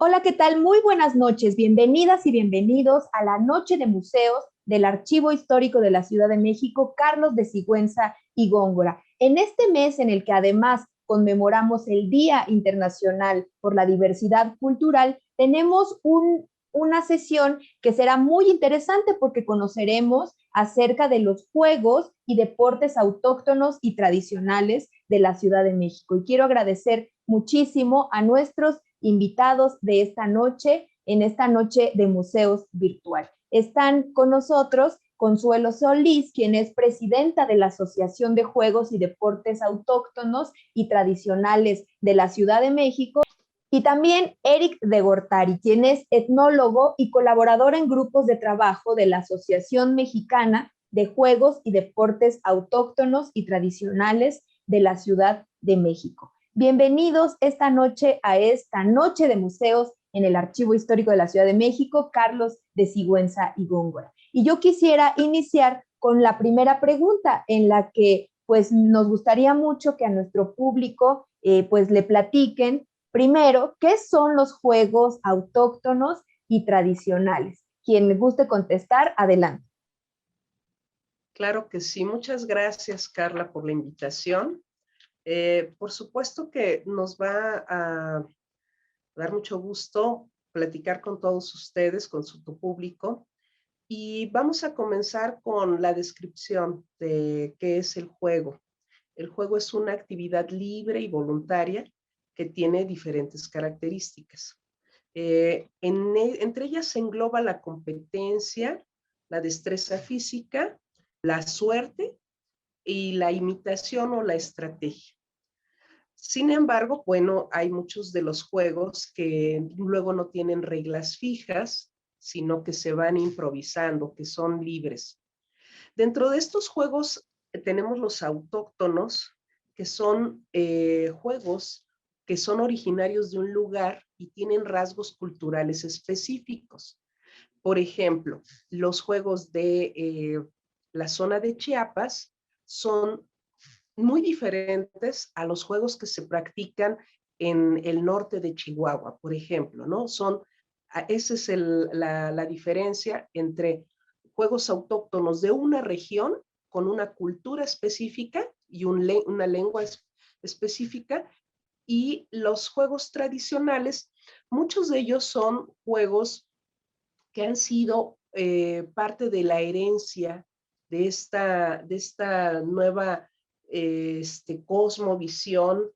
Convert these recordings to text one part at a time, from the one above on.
Hola, ¿qué tal? Muy buenas noches. Bienvenidas y bienvenidos a la Noche de Museos del Archivo Histórico de la Ciudad de México, Carlos de Sigüenza y Góngora. En este mes en el que además conmemoramos el Día Internacional por la Diversidad Cultural, tenemos una sesión que será muy interesante porque conoceremos acerca de los juegos y deportes autóctonos y tradicionales de la Ciudad de México. Y quiero agradecer muchísimo a nuestros invitados de esta noche, en esta noche de museos virtual. Están con nosotros Consuelo Solís, quien es presidenta de la Asociación de Juegos y Deportes Autóctonos y Tradicionales de la Ciudad de México, y también Eric de Gortari, quien es etnólogo y colaborador en grupos de trabajo de la Asociación Mexicana de Juegos y Deportes Autóctonos y Tradicionales de la Ciudad de México. Bienvenidos esta noche a esta noche de museos en el Archivo Histórico de la Ciudad de México, Carlos de Sigüenza y Góngora. Y yo quisiera iniciar con la primera pregunta en la que pues nos gustaría mucho que a nuestro público pues le platiquen primero qué son los juegos autóctonos y tradicionales. Quien guste contestar, adelante. Claro que sí. Muchas gracias, Carla, por la invitación. Por supuesto que nos va a dar mucho gusto platicar con todos ustedes, con su público, y vamos a comenzar con la descripción de qué es el juego. El juego es una actividad libre y voluntaria que tiene diferentes características. Entre ellas se engloba la competencia, la destreza física, la suerte y la imitación o la estrategia. Sin embargo, bueno, hay muchos de los juegos que luego no tienen reglas fijas, sino que se van improvisando, que son libres. Dentro de estos juegos tenemos los autóctonos, que son juegos que son originarios de un lugar y tienen rasgos culturales específicos. Por ejemplo, los juegos de la zona de Chiapas son muy diferentes a los juegos que se practican en el norte de Chihuahua, por ejemplo, ¿no? Esa es la diferencia entre juegos autóctonos de una región con una cultura específica y una lengua específica, y los juegos tradicionales. Muchos de ellos son juegos que han sido parte de la herencia de esta nueva cosmovisión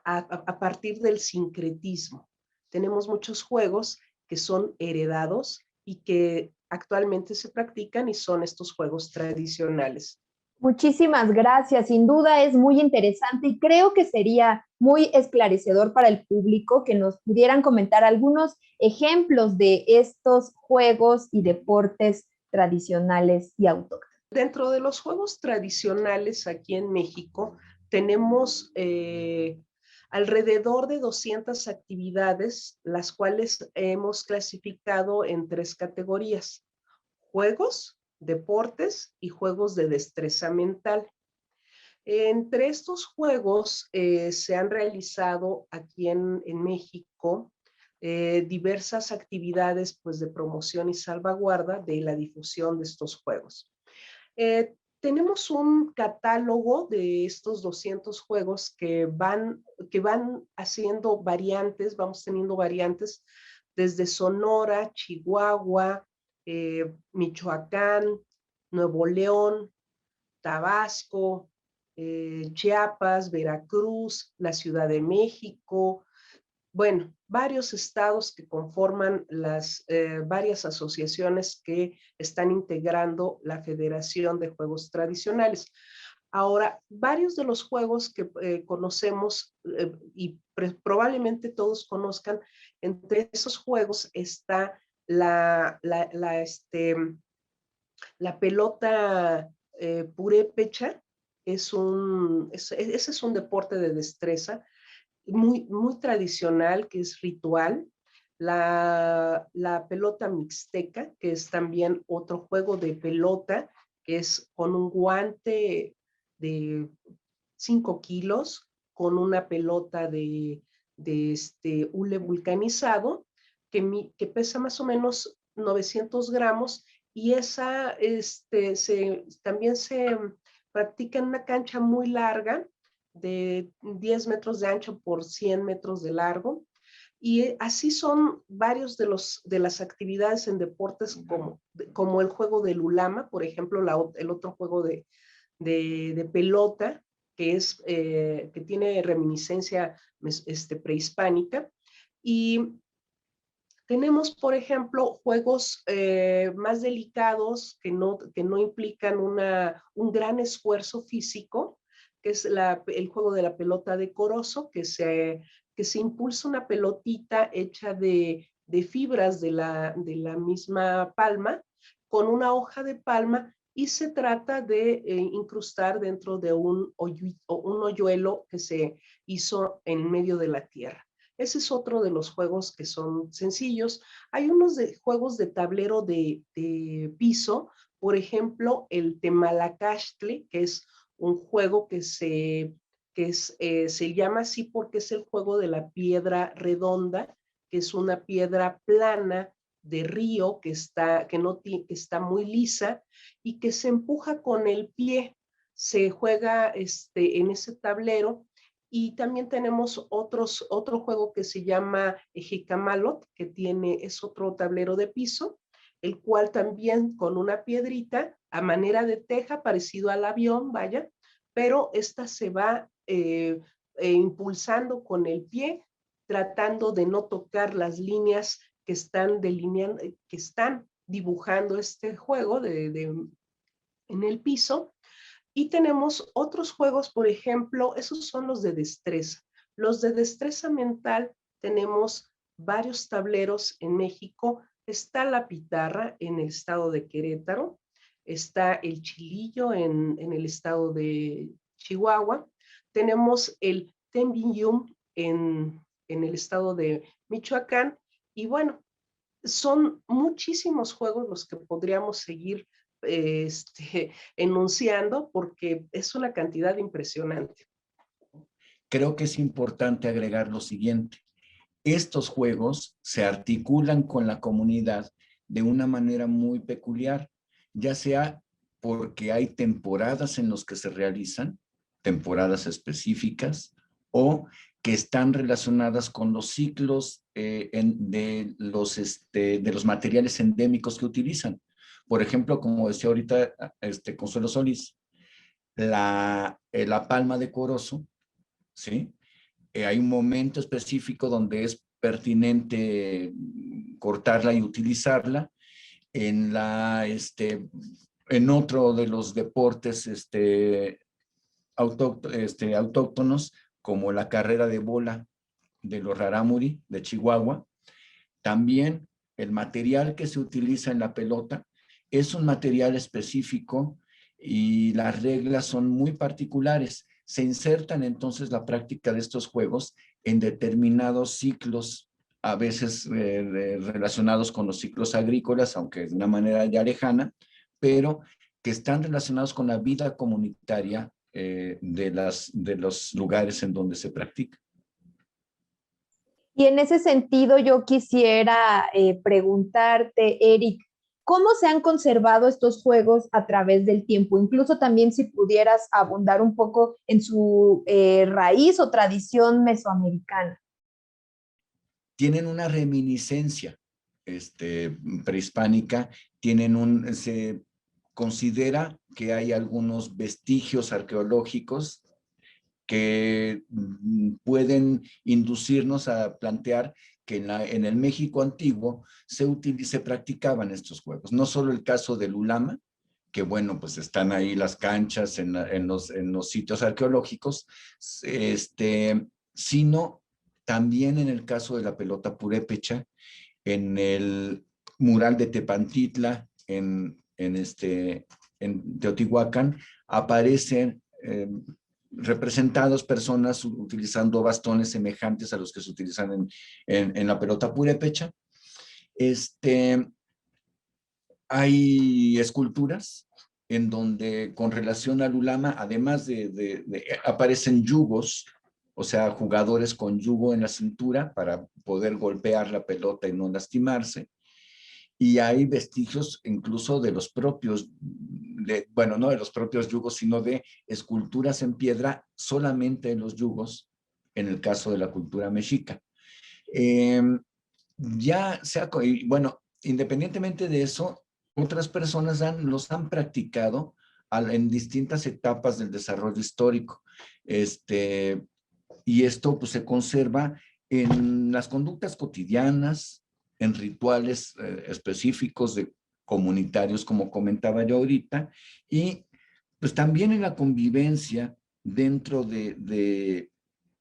a partir del sincretismo. Tenemos muchos juegos que son heredados y que actualmente se practican y son estos juegos tradicionales. Muchísimas gracias. Sin duda es muy interesante y creo que sería muy esclarecedor para el público que nos pudieran comentar algunos ejemplos de estos juegos y deportes tradicionales y autóctonos. Dentro de los juegos tradicionales aquí en México tenemos alrededor de 200 actividades, las cuales hemos clasificado en 3 categorías: juegos, deportes y juegos de destreza mental. Entre estos juegos se han realizado aquí en México diversas actividades pues, de promoción y salvaguarda de la difusión de estos juegos. Tenemos un catálogo de estos 200 juegos que van haciendo variantes, vamos teniendo variantes desde Sonora, Chihuahua, Michoacán, Nuevo León, Tabasco, Chiapas, Veracruz, la Ciudad de México, bueno, varios estados que conforman las varias asociaciones que están integrando la Federación de Juegos Tradicionales. Ahora, varios de los juegos que conocemos y probablemente todos conozcan, entre esos juegos está la pelota purépecha. Ese es un deporte de destreza muy, muy tradicional, que es ritual. La pelota mixteca, que es también otro juego de pelota, que es con un guante de 5 kilos, con una pelota hule vulcanizado que pesa más o menos 900 gramos y esa también se practica en una cancha muy larga de 10 metros de ancho por 100 metros de largo. Y así son varios de las actividades en deportes como el juego del ulama, por ejemplo, el otro juego de pelota, que tiene reminiscencia prehispánica. Y tenemos, por ejemplo, juegos más delicados que no implican un gran esfuerzo físico, que es el juego de la pelota de corozo, que se impulsa una pelotita hecha de fibras de la misma palma con una hoja de palma y se trata de incrustar dentro de un hoyuelo que se hizo en medio de la tierra. Ese es otro de los juegos que son sencillos. Hay unos juegos de tablero de piso, por ejemplo, el Temalacastle, que es un juego se llama así porque es el juego de la piedra redonda, que es una piedra plana de río que está muy lisa y que se empuja con el pie. Se juega en ese tablero. Y también tenemos otro juego que se llama Jicamalot, que es otro tablero de piso, el cual también con una piedrita a manera de teja, parecido al avión, vaya, pero esta se va impulsando con el pie, tratando de no tocar las líneas que están delineando, que están dibujando este juego en el piso. Y tenemos otros juegos, por ejemplo, esos son los de destreza. Los de destreza mental, tenemos varios tableros en México. Está la pitarra en el estado de Querétaro, está el chilillo en el estado de Chihuahua, tenemos el Tembinyum en el estado de Michoacán, y bueno, son muchísimos juegos los que podríamos seguir enunciando porque es una cantidad impresionante. Creo que es importante agregar lo siguiente. Estos juegos se articulan con la comunidad de una manera muy peculiar, ya sea porque hay temporadas en las que se realizan, temporadas específicas, o que están relacionadas con los ciclos de los materiales endémicos que utilizan. Por ejemplo, como decía ahorita Consuelo Solís, la palma de corozo, ¿sí? Hay un momento específico donde es pertinente cortarla y utilizarla. En otro de los deportes autóctonos, como la carrera de bola de los rarámuri de Chihuahua, también el material que se utiliza en la pelota es un material específico y las reglas son muy particulares. Se insertan entonces la práctica de estos juegos en determinados ciclos, a veces relacionados con los ciclos agrícolas, aunque de una manera ya lejana, pero que están relacionados con la vida comunitaria de los lugares en donde se practica. Y en ese sentido, yo quisiera preguntarte, Eric, ¿cómo se han conservado estos juegos a través del tiempo? Incluso también si pudieras abundar un poco en su raíz o tradición mesoamericana. Tienen una reminiscencia prehispánica, se considera que hay algunos vestigios arqueológicos que pueden inducirnos a plantear que en el México antiguo se practicaban estos juegos. No solo el caso del ulama, que bueno, pues están ahí las canchas en los sitios arqueológicos, sino también en el caso de la pelota purépecha, en el mural de Tepantitla, en Teotihuacán, aparecen representados personas utilizando bastones semejantes a los que se utilizan en la pelota purépecha. Hay esculturas en donde con relación al ulama, además aparecen yugos o sea, jugadores con yugo en la cintura para poder golpear la pelota y no lastimarse. Y hay vestigios incluso de los propios, bueno, no de los propios yugos, sino de esculturas en piedra solamente en los yugos, en el caso de la cultura mexica. Ya sea, bueno, independientemente de eso, otras personas los han practicado en distintas etapas del desarrollo histórico. Y esto pues se conserva en las conductas cotidianas, en rituales específicos de comunitarios, como comentaba yo ahorita, y pues también en la convivencia dentro de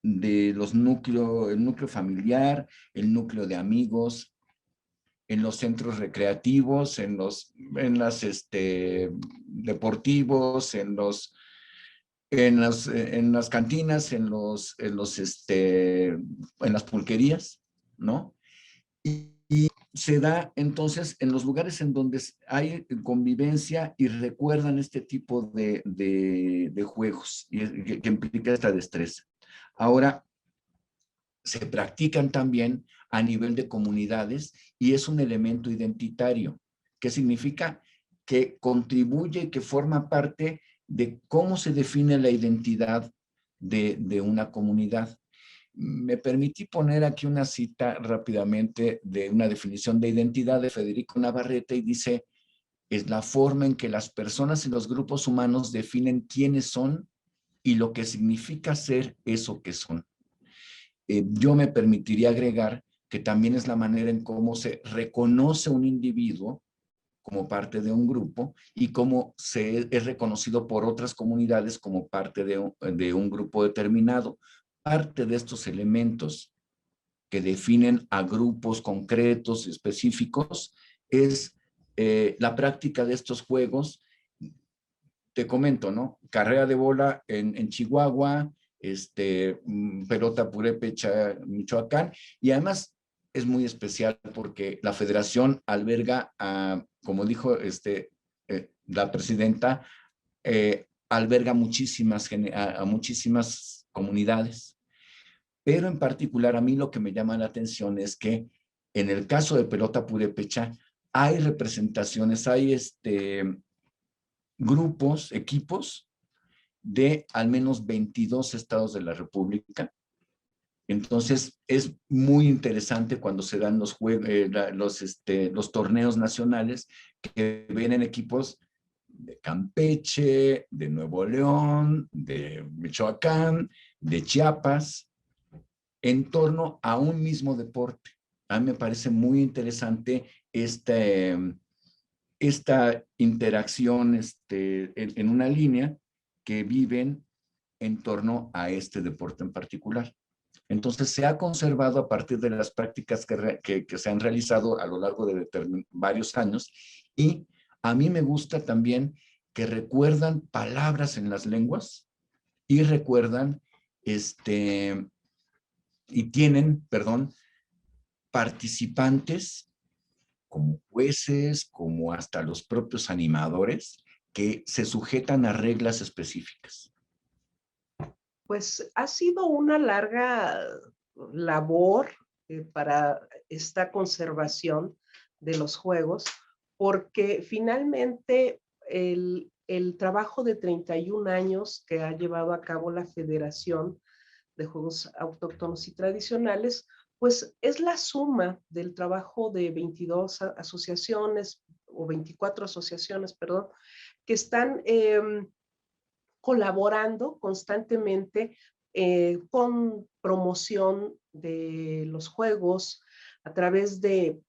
los núcleos, el núcleo familiar, el núcleo de amigos, en los centros recreativos, en las deportivos, en las cantinas, en las pulquerías, ¿no? Y se da entonces en los lugares en donde hay convivencia y recuerdan este tipo de juegos que implica esta destreza. Ahora, se practican también a nivel de comunidades y es un elemento identitario. ¿Qué significa? Que contribuye, que forma parte de cómo se define la identidad de una comunidad. Me permití poner aquí una cita rápidamente de una definición de identidad de Federico Navarrete y dice, es la forma en que las personas y los grupos humanos definen quiénes son y lo que significa ser eso que son. Yo me permitiría agregar que también es la manera en cómo se reconoce un individuo como parte de un grupo y cómo es reconocido por otras comunidades como parte de un grupo determinado. Parte de estos elementos que definen a grupos concretos y específicos es la práctica de estos juegos. Te comento, ¿no? Carrera de bola en Chihuahua, pelota purépecha, Michoacán, y además es muy especial porque la federación alberga, como dijo la presidenta, alberga a muchísimas comunidades, pero en particular a mí lo que me llama la atención es que en el caso de pelota purépecha hay representaciones, hay grupos, equipos de al menos 22 estados de la República. Entonces, es muy interesante cuando se dan los torneos nacionales que vienen equipos de Campeche, de Nuevo León, de Michoacán, de Chiapas, en torno a un mismo deporte. A mí me parece muy interesante esta interacción en una línea que viven en torno a este deporte en particular. Entonces se ha conservado a partir de las prácticas que se han realizado a lo largo de varios años y a mí me gusta también que recuerdan palabras en las lenguas y recuerdan y tienen, perdón, participantes como jueces, como hasta los propios animadores, que se sujetan a reglas específicas. Pues ha sido una larga labor para esta conservación de los juegos, porque finalmente el trabajo de 31 años que ha llevado a cabo la Federación de Juegos Autóctonos y Tradicionales, pues es la suma del trabajo de 22 asociaciones o 24 asociaciones, perdón, que están colaborando constantemente con promoción de los juegos a través de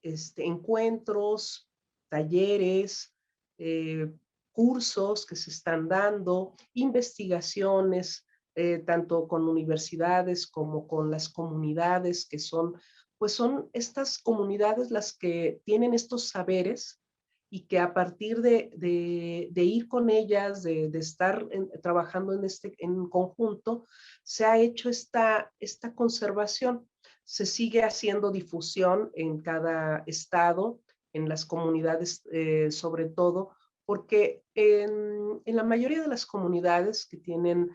encuentros, talleres, cursos que se están dando, investigaciones, tanto con universidades como con las comunidades que pues son estas comunidades las que tienen estos saberes y que a partir de ir con ellas, de estar trabajando en conjunto, se ha hecho esta conservación. Se sigue haciendo difusión en cada estado, en las comunidades sobre todo, porque en la mayoría de las comunidades que tienen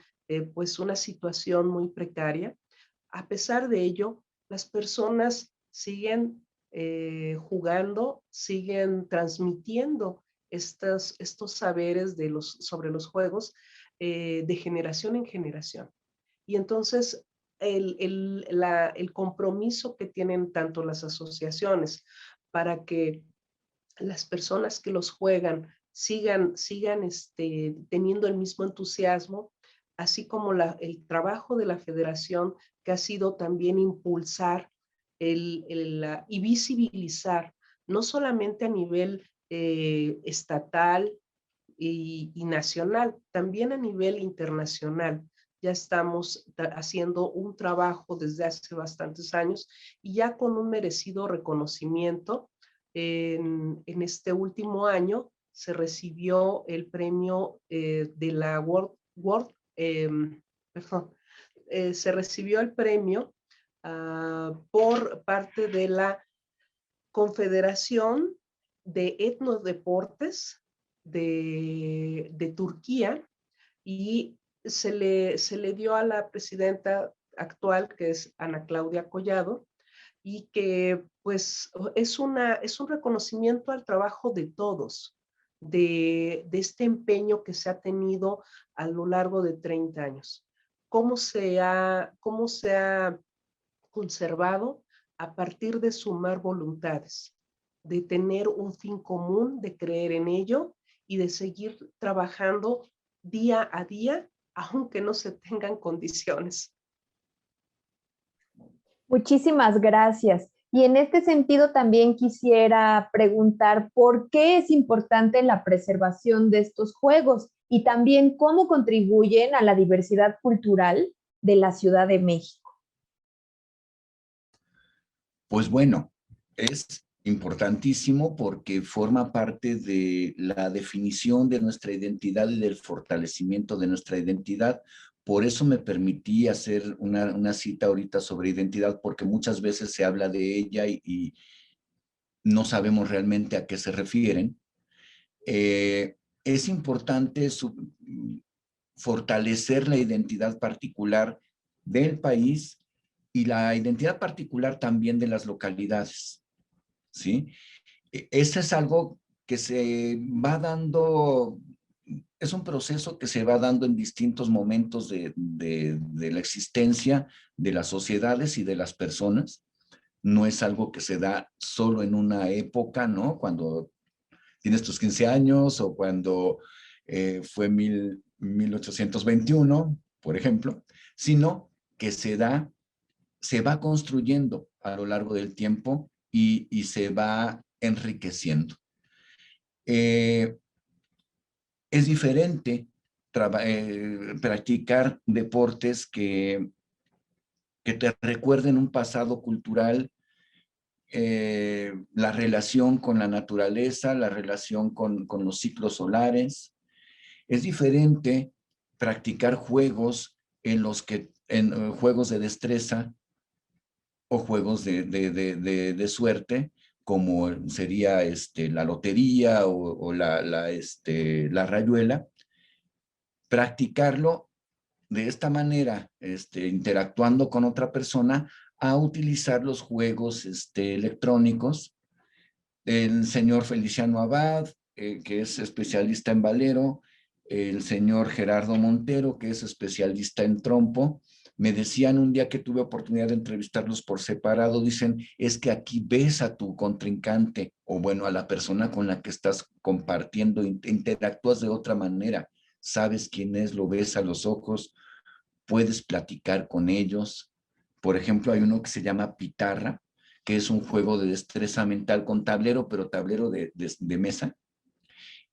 pues una situación muy precaria. A pesar de ello, las personas siguen jugando, siguen transmitiendo estos saberes sobre los juegos de generación en generación. Y entonces el compromiso que tienen tanto las asociaciones para que las personas que los juegan sigan teniendo el mismo entusiasmo, así como el trabajo de la federación, que ha sido también impulsar y visibilizar, no solamente a nivel estatal y nacional, también a nivel internacional. Ya estamos haciendo un trabajo desde hace bastantes años y ya con un merecido reconocimiento. En este último año se recibió el premio de la perdón, se recibió el premio por parte de la Confederación de Etnodeportes de Turquía, y se le dio a la presidenta actual, que es Ana Claudia Collado, y que pues es un reconocimiento al trabajo de todos, de este empeño que se ha tenido a lo largo de 30 años. Cómo se ha conservado a partir de sumar voluntades, de tener un fin común, de creer en ello y de seguir trabajando día a día, aunque no se tengan condiciones. Muchísimas gracias. Y en este sentido también quisiera preguntar por qué es importante la preservación de estos juegos y también cómo contribuyen a la diversidad cultural de la Ciudad de México. Pues bueno, es importantísimo porque forma parte de la definición de nuestra identidad y del fortalecimiento de nuestra identidad. Por eso me permití hacer una cita ahorita sobre identidad, porque muchas veces se habla de ella y no sabemos realmente a qué se refieren. Es importante fortalecer la identidad particular del país y la identidad particular también de las localidades, ¿sí? Eso es algo que se va dando, es un proceso que se va dando en distintos momentos de la existencia de las sociedades y de las personas. No es algo que se da solo en una época, ¿no? Cuando tienes tus 15 años o cuando fue 1821, por ejemplo, sino que se va construyendo a lo largo del tiempo y se va enriqueciendo. Es diferente practicar deportes que te recuerden un pasado cultural, la relación con la naturaleza, la relación con los ciclos solares. Es diferente practicar juegos en juegos de destreza o juegos de suerte, como sería la lotería o la rayuela. Practicarlo de esta manera, interactuando con otra persona, a utilizar los juegos electrónicos. El señor Feliciano Abad, que es especialista en valero, el señor Gerardo Montero, que es especialista en trompo, me decían un día que tuve oportunidad de entrevistarlos por separado, dicen, es que aquí ves a tu contrincante, o bueno, a la persona con la que estás compartiendo, interactúas de otra manera, sabes quién es, lo ves a los ojos, puedes platicar con ellos. Por ejemplo, hay uno que se llama Pitarra, que es un juego de destreza mental con tablero, pero tablero de mesa,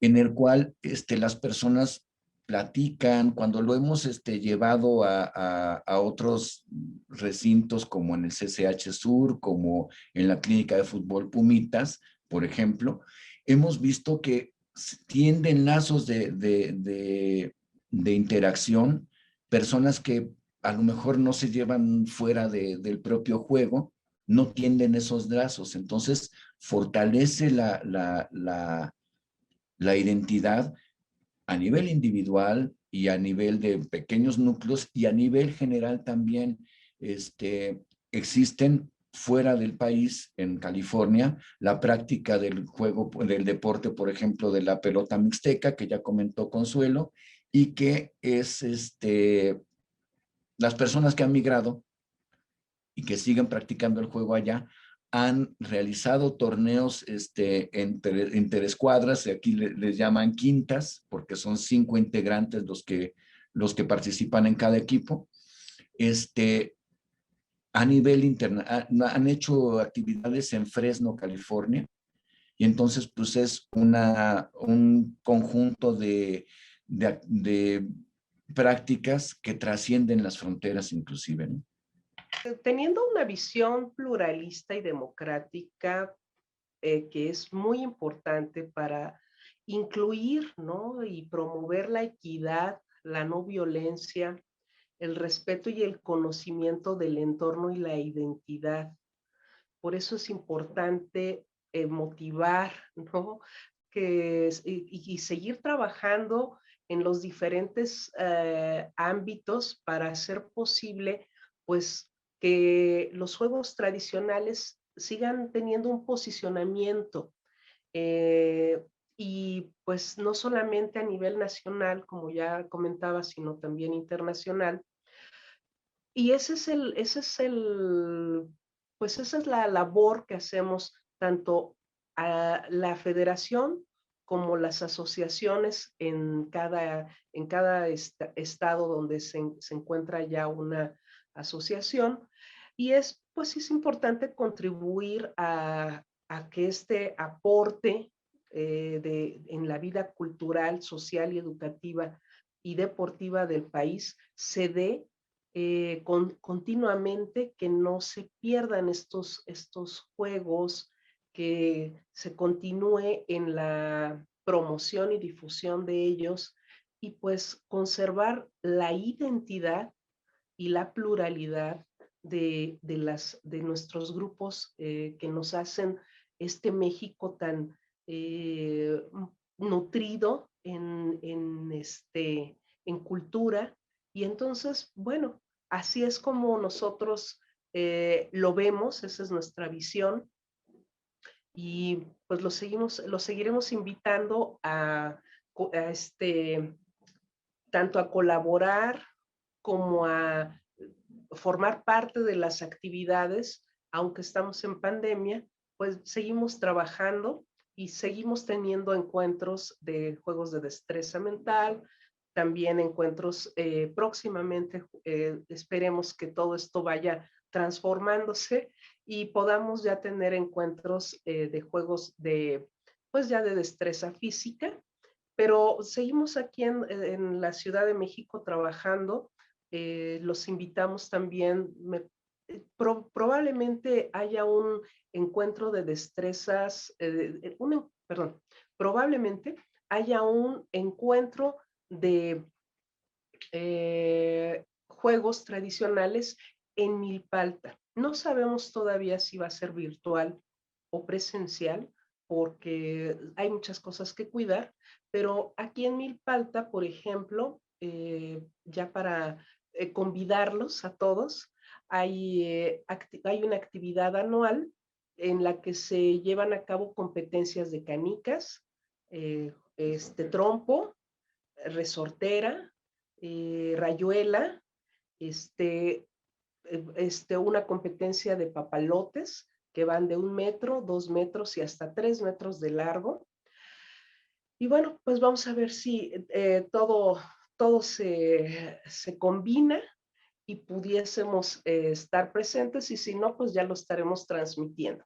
en el cual las personas platican. Cuando lo hemos llevado a otros recintos, como en el CCH Sur, como en la Clínica de Fútbol Pumitas, por ejemplo, hemos visto que tienden lazos de interacción, personas que a lo mejor no se llevan fuera del propio juego, no tienden esos lazos. Entonces, fortalece la identidad a nivel individual y a nivel de pequeños núcleos y a nivel general también existen fuera del país, en California, la práctica del juego, del deporte, por ejemplo, de la pelota mixteca, que ya comentó Consuelo, y que es las personas que han migrado y que siguen practicando el juego allá, han realizado torneos interescuadras, y aquí les llaman quintas, porque son 5 integrantes los que participan en cada equipo. A nivel internacional, han hecho actividades en Fresno, California, y entonces pues es un conjunto de prácticas que trascienden las fronteras inclusive, ¿no? Teniendo una visión pluralista y democrática, que es muy importante para incluir, ¿no? Y promover la equidad, la no violencia, el respeto y el conocimiento del entorno y la identidad. Por eso es importante motivar, ¿no? Y seguir trabajando en los diferentes ámbitos para hacer posible, pues, que los juegos tradicionales sigan teniendo un posicionamiento y pues no solamente a nivel nacional, como ya comentaba, sino también internacional. Y pues esa es la labor que hacemos tanto a la federación como las asociaciones en cada estado donde se encuentra ya una asociación. Y pues es importante contribuir a que este aporte en la vida cultural, social y educativa y deportiva del país se dé continuamente, que no se pierdan estos juegos, que se continúe en la promoción y difusión de ellos y pues conservar la identidad y la pluralidad de nuestros grupos que nos hacen este México tan nutrido en cultura. Y entonces, bueno, así es como nosotros lo vemos, esa es nuestra visión. Y pues lo seguiremos invitando tanto a colaborar como a formar parte de las actividades, aunque estamos en pandemia, pues seguimos trabajando y seguimos teniendo encuentros de juegos de destreza mental, también encuentros próximamente, esperemos que todo esto vaya transformándose y podamos ya tener encuentros de juegos pues ya de destreza física, pero seguimos aquí en la Ciudad de México trabajando. Los invitamos también, probablemente haya un encuentro de destrezas, perdón, probablemente haya un encuentro de juegos tradicionales en Milpalta. No sabemos todavía si va a ser virtual o presencial, porque hay muchas cosas que cuidar, pero aquí en Milpalta, por ejemplo, ya para convidarlos a todos, hay una actividad anual en la que se llevan a cabo competencias de canicas, trompo, resortera, rayuela, una competencia de papalotes que van de 1 metro, 2 metros y hasta 3 metros de largo. Y bueno, pues vamos a ver si todo se combina y pudiésemos estar presentes, y si no, pues ya lo estaremos transmitiendo.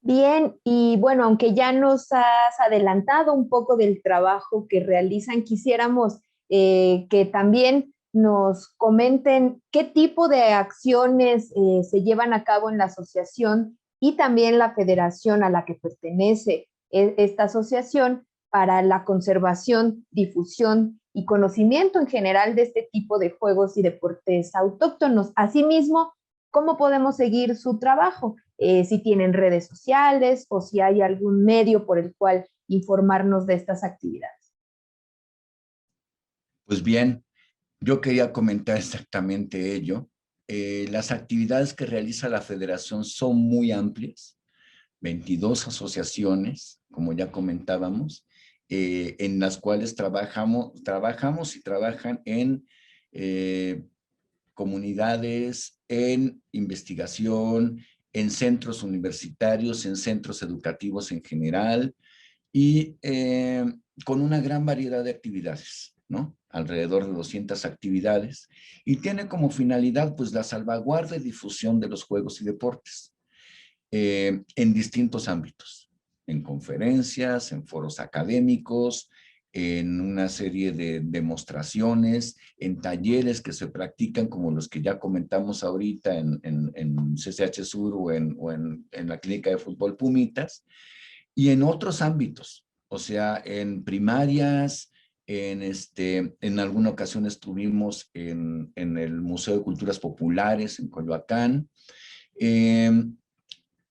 Bien, y bueno, aunque ya nos has adelantado un poco del trabajo que realizan, quisiéramos que también nos comenten qué tipo de acciones se llevan a cabo en la asociación y también la federación a la que pertenece esta asociación para la conservación, difusión y conocimiento en general de este tipo de juegos y deportes autóctonos. Asimismo, ¿cómo podemos seguir su trabajo? Si tienen redes sociales o si hay algún medio por el cual informarnos de estas actividades? Pues bien, yo quería comentar exactamente ello. Las actividades que realiza la federación son muy amplias, 22 asociaciones, como ya comentábamos, en las cuales trabajamos y trabajan en comunidades, en investigación, en centros universitarios, en centros educativos en general, y con una gran variedad de actividades, ¿no? Alrededor de 200 actividades, y tiene como finalidad, pues, la salvaguarda y difusión de los juegos y deportes en distintos ámbitos, en conferencias, en foros académicos, en una serie de demostraciones, en talleres que se practican como los que ya comentamos ahorita en CCH Sur o en la Clínica de Fútbol Pumitas, y en otros ámbitos, o sea, en primarias, en alguna ocasión estuvimos en el Museo de Culturas Populares en Coyoacán, eh,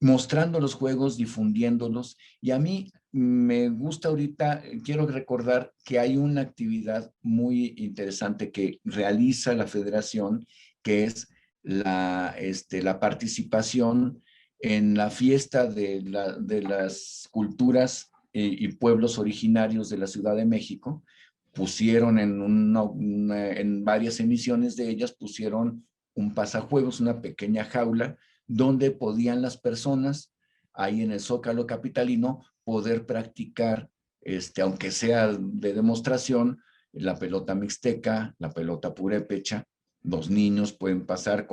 mostrando los juegos, difundiéndolos. Y a mí me gusta ahorita, quiero recordar que hay una actividad muy interesante que realiza la federación, que es la participación en la fiesta de las culturas y pueblos originarios de la Ciudad de México. Pusieron en varias emisiones de ellas, pusieron un pasajuegos, una pequeña jaula, donde podían las personas, ahí en el Zócalo capitalino, poder practicar, aunque sea de demostración, la pelota mixteca, la pelota purépecha. Los niños pueden pasar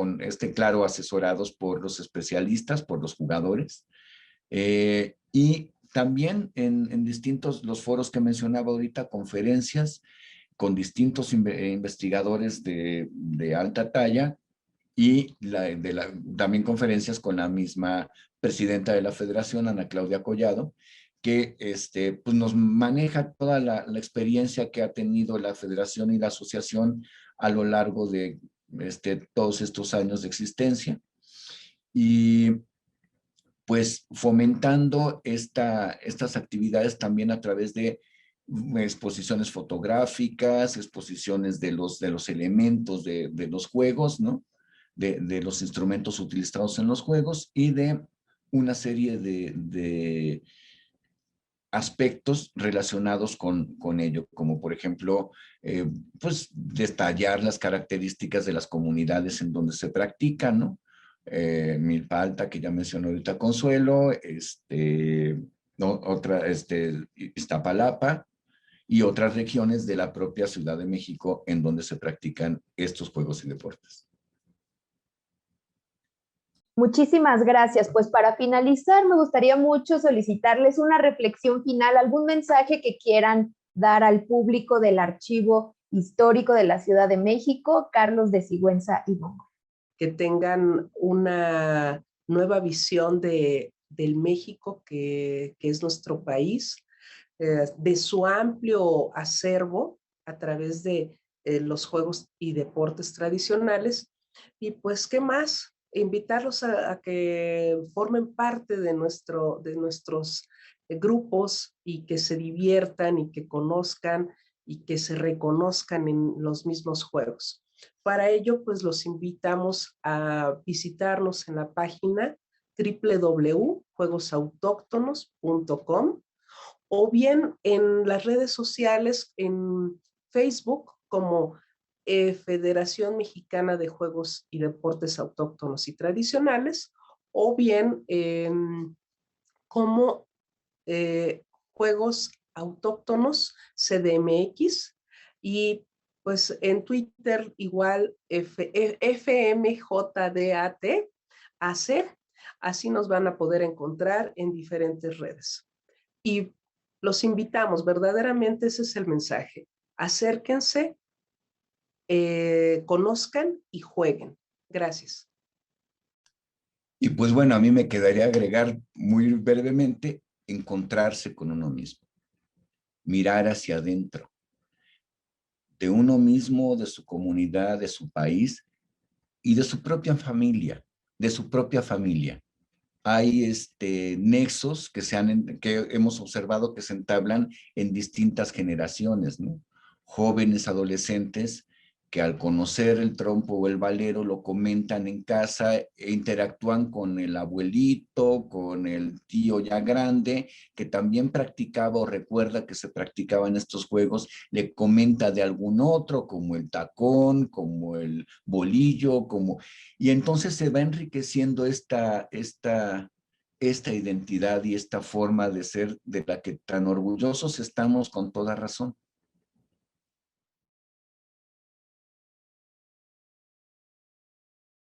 claro, asesorados por los especialistas, por los jugadores. Y también en distintos, los foros que mencionaba ahorita, conferencias con distintos investigadores de alta talla, y también conferencias con la misma presidenta de la federación, Ana Claudia Collado, que pues nos maneja toda la experiencia que ha tenido la federación y la asociación a lo largo de todos estos años de existencia, y pues fomentando estas actividades también a través de exposiciones fotográficas, exposiciones de los elementos de los juegos, ¿no? De los instrumentos utilizados en los juegos, y de una serie de aspectos relacionados con ello, como por ejemplo, pues detallar las características de las comunidades en donde se practican, ¿no? Milpa Alta, que ya mencionó ahorita Consuelo, ¿no? Iztapalapa, y otras regiones de la propia Ciudad de México en donde se practican estos juegos y deportes. Muchísimas gracias. Pues para finalizar, me gustaría mucho solicitarles una reflexión final, algún mensaje que quieran dar al público del Archivo Histórico de la Ciudad de México, Carlos de Sigüenza y Góngora. Que tengan una nueva visión del México que es nuestro país, de su amplio acervo a través de los juegos y deportes tradicionales. Y pues, ¿qué más? Invitarlos a que formen parte de nuestros grupos, y que se diviertan y que conozcan y que se reconozcan en los mismos juegos. Para ello, pues los invitamos a visitarnos en la página www.juegosautóctonos.com, o bien en las redes sociales, en Facebook como Federación Mexicana de Juegos y Deportes Autóctonos y Tradicionales, o bien como Juegos Autóctonos CDMX, y pues en Twitter igual FMJDAT AC, así nos van a poder encontrar en diferentes redes. Y los invitamos, verdaderamente ese es el mensaje: acérquense, conozcan y jueguen. Gracias. Y pues bueno, a mí me quedaría agregar muy brevemente, encontrarse con uno mismo, mirar hacia adentro, de uno mismo, de su comunidad, de su país y de su propia familia, hay nexos que hemos observado que se entablan en distintas generaciones, ¿no? Jóvenes, adolescentes, que al conocer el trompo o el valero lo comentan en casa e interactúan con el abuelito, con el tío ya grande, que también practicaba o recuerda que se practicaban estos juegos, le comenta de algún otro, como el tacón, como el bolillo, y entonces se va enriqueciendo esta identidad y esta forma de ser de la que tan orgullosos estamos con toda razón.